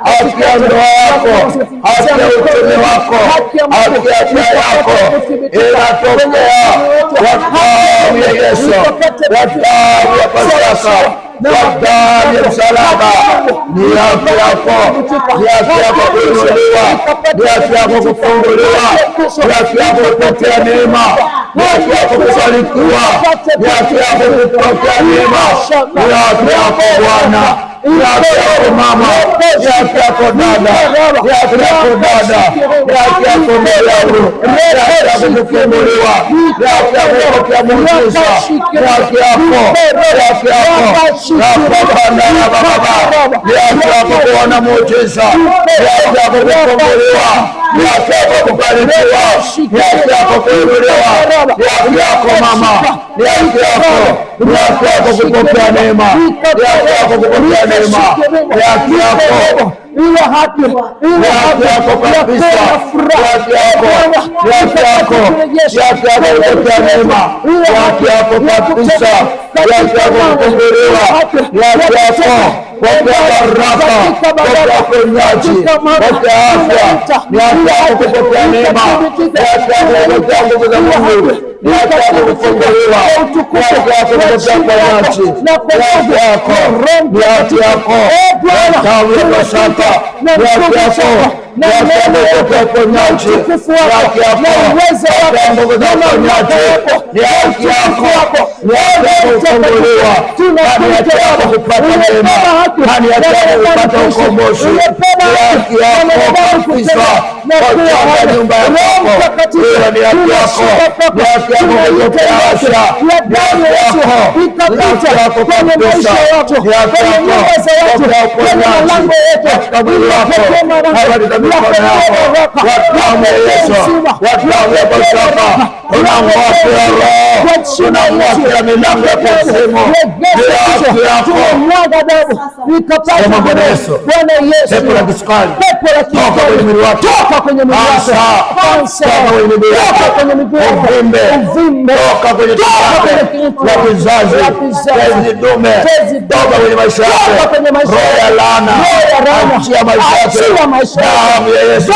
haki ya ndoa yako, haki ya uchumi wako, haki ya afya yako inatokea kwa damu ya Yesu, kwa damu ya Pasaka, kwa damu ya msalaba. Ni haki yako, ni haki yako kuinuliwa, ni haki yako kufunguliwa, ni haki yako kupokea neema, ni haki yako kubarikiwa, ni haki yako kupokea neema, ni haki yako Bwana, ni haki yako mama, ni haki yako dada, ni haki yako dada, ni haki yako mwanangu, ni haki yako kufunguliwa, ni haki yako kupokea muujiza, ni haki yako, ni haki yako na Baba, ni haki yako kuona muujiza, ni haki yako kufunguliwa, ni haki yako kubarikiwa, ni haki yako kuinuliwa, ni haki yako mama, ni haki yako, ni haki yako kupokea neema, ni haki yako kupokea neema, ni haki yako, ile haki, ni haki yako kabisa, ni haki yako, ni haki yako, ni haki yako kupokea neema, ni haki yako kabisa, ni haki yako kufunguliwa, ni haki yako kupokea baraka, kupokea uponyaji, kupokea afya, ni haki yako kupokea neema, ni haki yako kupokea nguvu za Mungu, ni haki yako kufunguliwa, ni haki yako kupokea uponyaji, ni haki yako, ni haki yako, damu ya Pasaka, ni haki yako, ni haki yako kupokea uponyaji, ni haki yako kupokea nguvu za uponyaji, ni haki yako, ni haki yako kufunguliwa, ni haki yako kupata neema, ni haki yako kupata ukombozi, ni haki yako kabisa kwa nyumba yako, hiyo ni haki yako, ni haki yako kupokea afya, ni haki yako kabisa, ni haki yako kupokea uponyaji katika mwili wako, katika mikono yako, kwa damu ya Yesu, kwa damu ya Pasaka, unamwachia roho, unamwachia milango ya kuzimu, ni haki yako. Sema Bwana Yesu, pepo la kisukari toka kwenye mwili wako, toka kwenye mwili wako, toka kwenye miguu yako, uvimbe toka kwenye tumbo la kizazi, tezi dume toka kwenye maisha yako, roho ya laana achia maisha yako, damu ya Yesu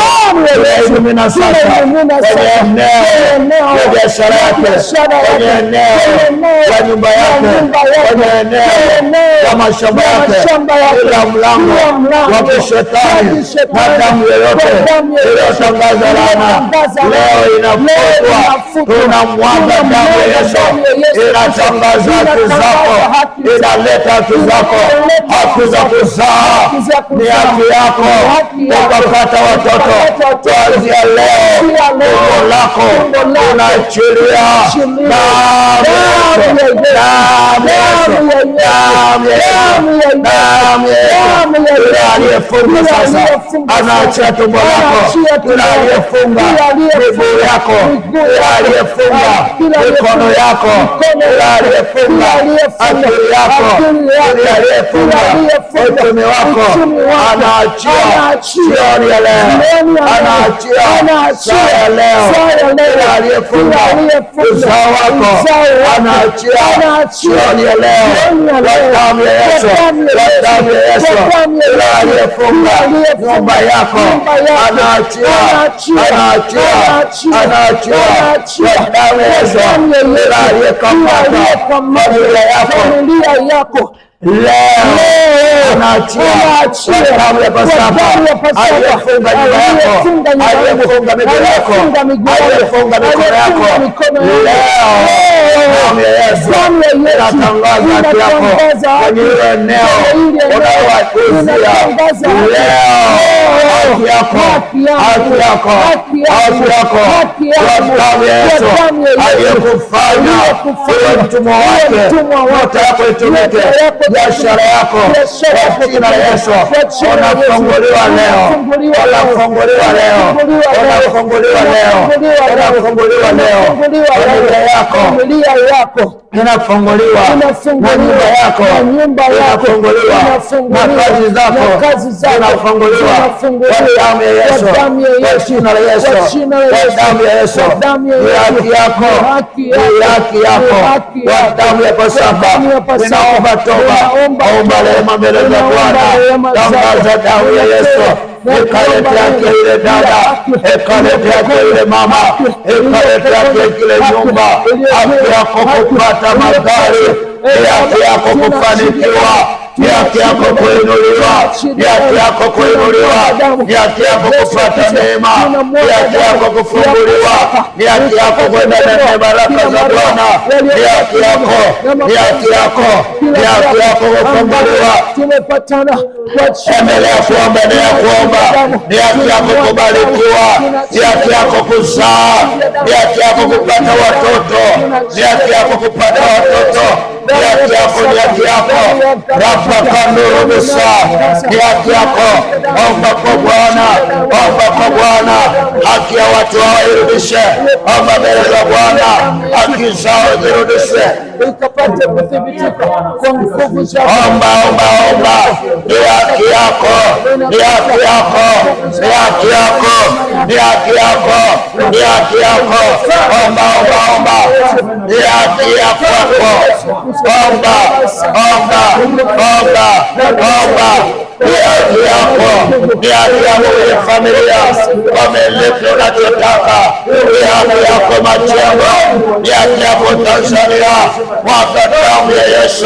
inaimimina sasa kwenye eneo ya biashara yake, kwenye eneo ya nyumba yake, kwenye eneo ya mashamba yake, kila mlango wa kishetani na damu yoyote iliyotangaza laana leo inafutwa. Tunamwaga damu ya Yesu, inatangaza haki zako, inaleta haki zako, haki za kuzaa ni haki yako, ukapata watoto kuanzia leo, umbo lako unaachilia damu ya aliyefunga sasa anaachia tumbo lako, ila aliyefunga miguu yako, ila aliyefunga mikono yako, ila aliyefunga akili yako, ila aliyefunga uchumi wako, anaachia jioni ya leo, anaachia saa ya leo, ila aliyefunga uzao wako, anaachia jioni ya leo, kwa damu ya Yesu, kwa damu ya Yesu, ila aliyefunga nyumba yako, anaachia kwa damu ya Yesu, ila aliyekamata familia yako leo anaachia damu ya Pasaka, aliyefunga nyumba yako, aliyefunga miguu yako, aliyefunga mikono yako, leo damu ya Yesu inatangaza haki yako kwenye ile eneo unaowakuzia, leo haki yako, haki yako, haki yako, kwa damu ya Yesu aliyekufanya uwe mtumwa wake, nyota yako itumike, biashara yako kwa jina la Yesu unafunguliwa leo, unafunguliwa leo, unafunguliwa leo, unafunguliwa leo, familia yako inafunguliwa, na nyumba yako inafunguliwa, na kazi zako zinafunguliwa kwa damu ya Yesu, kwa jina la Yesu, kwa damu ya Yesu. Haki yako, haki yako, kwa damu ya Pasaka. Ninaomba toba, omba rehema mbele za Bwana, tangaza damu ya Yesu ikalete yake ile dada, ikalete yake ile mama, ikalete yake kile nyumba, haki yako kupata magari, haki yako kufanikiwa, haki yako kuinuliwa, haki yako kuinuliwa, haki yako kupata neema, haki yako kufunguliwa, haki yako kwenda na baraka za Bwana, haki yako, haki yako, haki yako kufunguliwa. Endelea kuomba, endelea kuomba, haki yako kubarikiwa, haki yako kuzaa, haki yako kupata watoto, haki yako kupata watoto, haki yako, haki yako rapakandorobusa, haki yako. Omba kwa Bwana, omba kwa Bwana, haki ya watu wairudishe. Omba mbele za Bwana, haki zao zirudishwe. Omba, omba, omba, ni haki yako, ni haki yako, ni haki yako, ni haki yako, ni haki yako. Omba, omba, omba, ni haki yako. Omba, omba, omba, omba, ni haki yako, ni haki yako kwenye familia, wamelipi unachotaka, ni haki yako Majengo, ni haki yako Tanzania, mwaka damu ya Yesu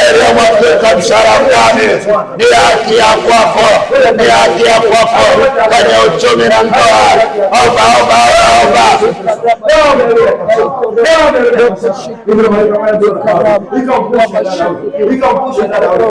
iliyomwagika msalabani, ni haki ya kwako, ni haki ya kwako kwenye uchumi na ndoa. Omba, omba, omba, omba.